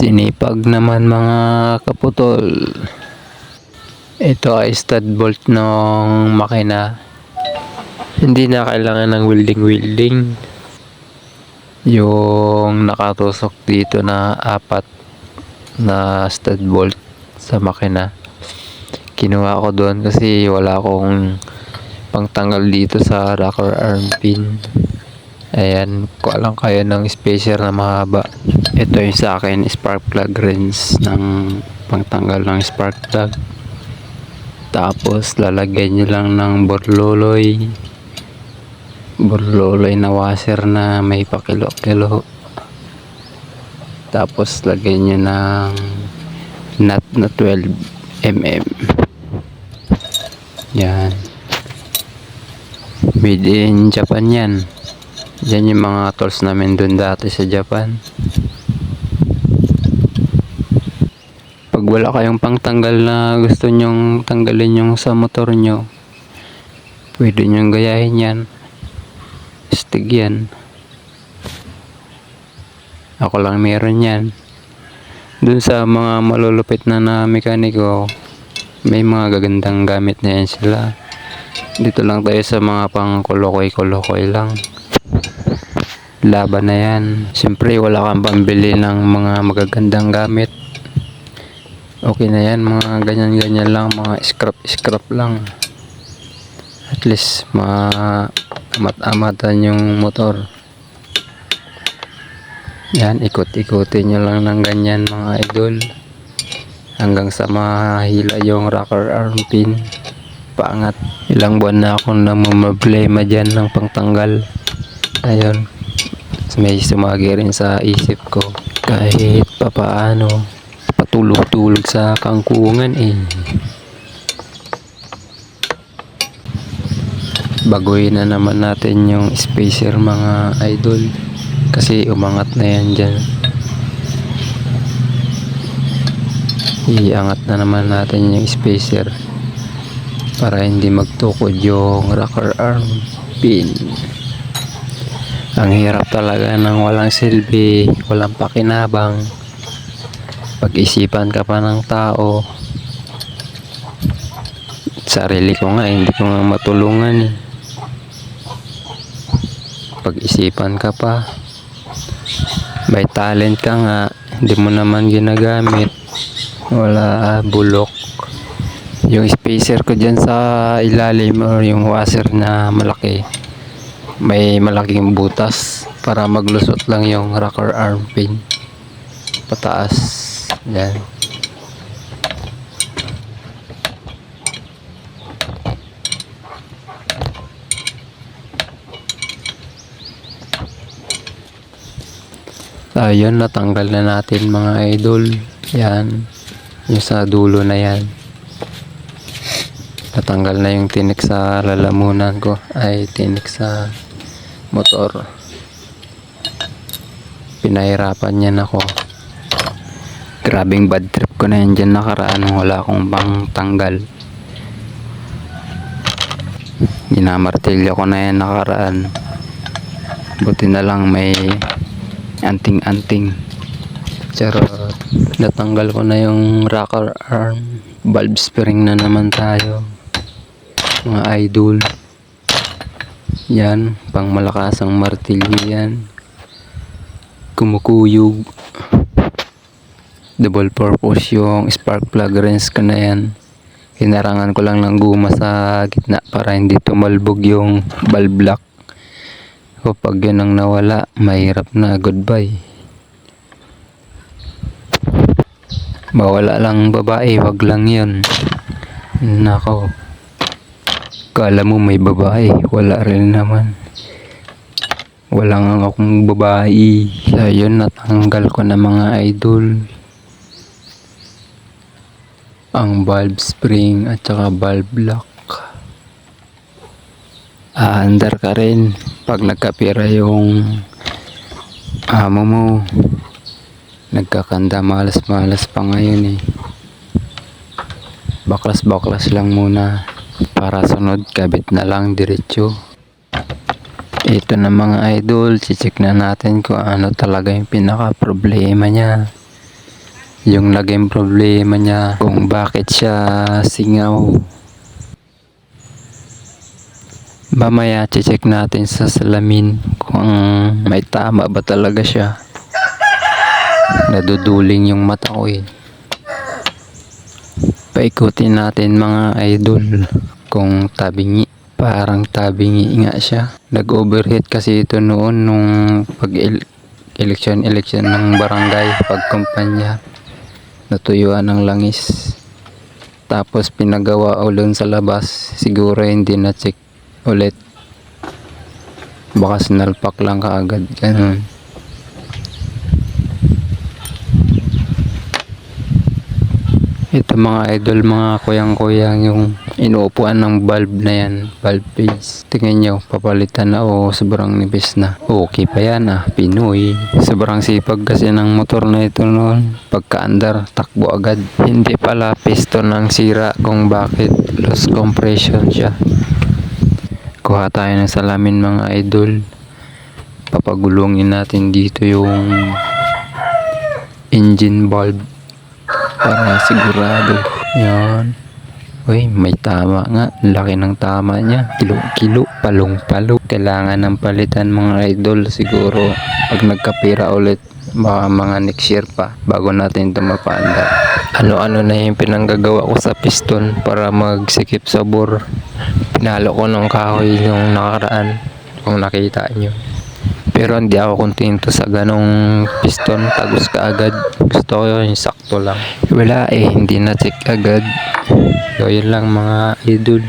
Sinipag naman mga kaputol. Ito ay stud bolt ng makina. Hindi na kailangan ng welding. Yung nakatusok dito na apat na stud bolt sa makina. Kinuha ko doon kasi wala akong pangtanggal dito sa rocker arm pin. Ayan, kuha lang kayo ng spacer na mahaba. Ito yung sa akin spark plug wrench ng pangtanggal ng spark plug. Tapos lalagyan nyo lang ng burloloy na washer na may pakilo-kilo. Tapos lagyan nyo ng nut na 12mm. Yan, made in Japan yan. Yan yung mga tools namin dun dati sa Japan. Pag wala kayong pangtanggal na gusto nyong tanggalin yung sa motor nyo, pwede nyong gayahin yan. Stig yan. Ako lang meron yan. Dun sa mga malulupit na mekaniko, may mga gagandang gamit na yan sila. Dito lang tayo sa mga pang kolokoy lang. Laban na yan. Siyempre wala kang pambili ng mga magagandang gamit. Okay na yan, mga ganyan lang, mga scrap lang. At least amat-amatan yung motor. Yan, ikot-ikotin nyo lang ng ganyan mga idol, hanggang sa mahila yung rocker arm pin. Paangat. Ilang buwan na akong namumroblema dyan ng pangtanggal. Ayun, may sumagi rin sa isip ko, kahit papaano patulog-tulog sa kangkungan baguhin na naman natin yung spacer mga idol, kasi umangat na yan dyan. Iangat na naman natin yung spacer para hindi magtukod yung rocker arm pin. Ang hirap talaga ng walang silbi, walang pakinabang. Pag-isipan ka pa ng tao. Sarili ko nga, hindi ko nga matulungan Pag-isipan ka pa. May talent ka nga, hindi mo naman ginagamit. Wala, bulok. Yung spacer ko dyan sa ilalim or yung washer na malaki, may malaking butas para maglusot lang yung rocker arm pin pataas. Yan. Ayun, natanggal na natin mga idol. Yan, yung sa dulo na yan. Natanggal na yung tinik sa lalamunan ko, ay tinik sa motor. Pinahirapan niyan ako. Grabing bad trip ko na yan dyan nakaraan, wala akong pangtanggal. Ginamartilyo ko na yan nakaraan. Buti na lang may anting-anting. Charot. Natanggal ko na yung rocker arm. Valve spring na naman tayo mga idol. Yan, pang malakas ang martilyo yan. Kumukuyog. Double purpose yung spark plug wrench ko na yan. Hinarangan ko lang ng guma sa gitna para hindi tumalbog yung valve lock. Kapag yun ang nawala, mahirap na, goodbye. Mawala lang babae, wag lang yun. Nako, kala mo may babae, wala rin naman. Wala nga akong babae. So yun, natanggal ko na mga idol ang valve spring at saka valve lock. Aandar ka rin pag nagkapira yung amo mo. Nagkakanda, malas pa ngayon baklas lang muna para sunod kabit na lang diretso. Ito na mga idol, check na natin kung ano talaga yung pinaka problema niya. yung naging problema niya kung bakit siya singaw. Mamaya check natin sa salamin kung may tama ba talaga siya. Naduduling yung mata ko eh. Paikutin natin mga idol kung tabingi. Parang tabingi nga siya. Nag-overheat kasi ito noon nung eleksyon ng barangay, pagkumpanya. Natuyuan ng langis. Tapos pinagawa ulit sa labas. Siguro hindi na check ulit. Baka sinalpak lang kaagad. Ganun. Ito mga idol, mga kuyang-kuyang yung inuupuan ng valve na yan, valve base. Tingnan nyo, papalitan na o sobrang nipis na. Okay pa yan Pinoy. Sobrang sipag kasi ng motor na ito noon. Pagka-andar, takbo agad. Hindi pala piston ng sira kung bakit loss compression siya. Kuha tayo ng salamin mga idol. Papagulungin natin dito yung engine valve. Para sigurado. Yan. Uy, may tama nga. Laki ng tama niya. Kilo-kilo. Palong-palo. Kailangan ng palitan mga idol siguro. Pag nagkapira ulit, baka mga next year pa bago natin ito mapaanda. Ano-ano na yung pinanggagawa ko sa piston para magsikip sa bore. Pinalo ko ng kahoy yung nakaraan. Kung nakita nyo. Pero hindi ako kontento sa ganong piston, tagos ka agad. Gusto ko yung sakto lang. Wala hindi na check agad. So yun lang mga idol.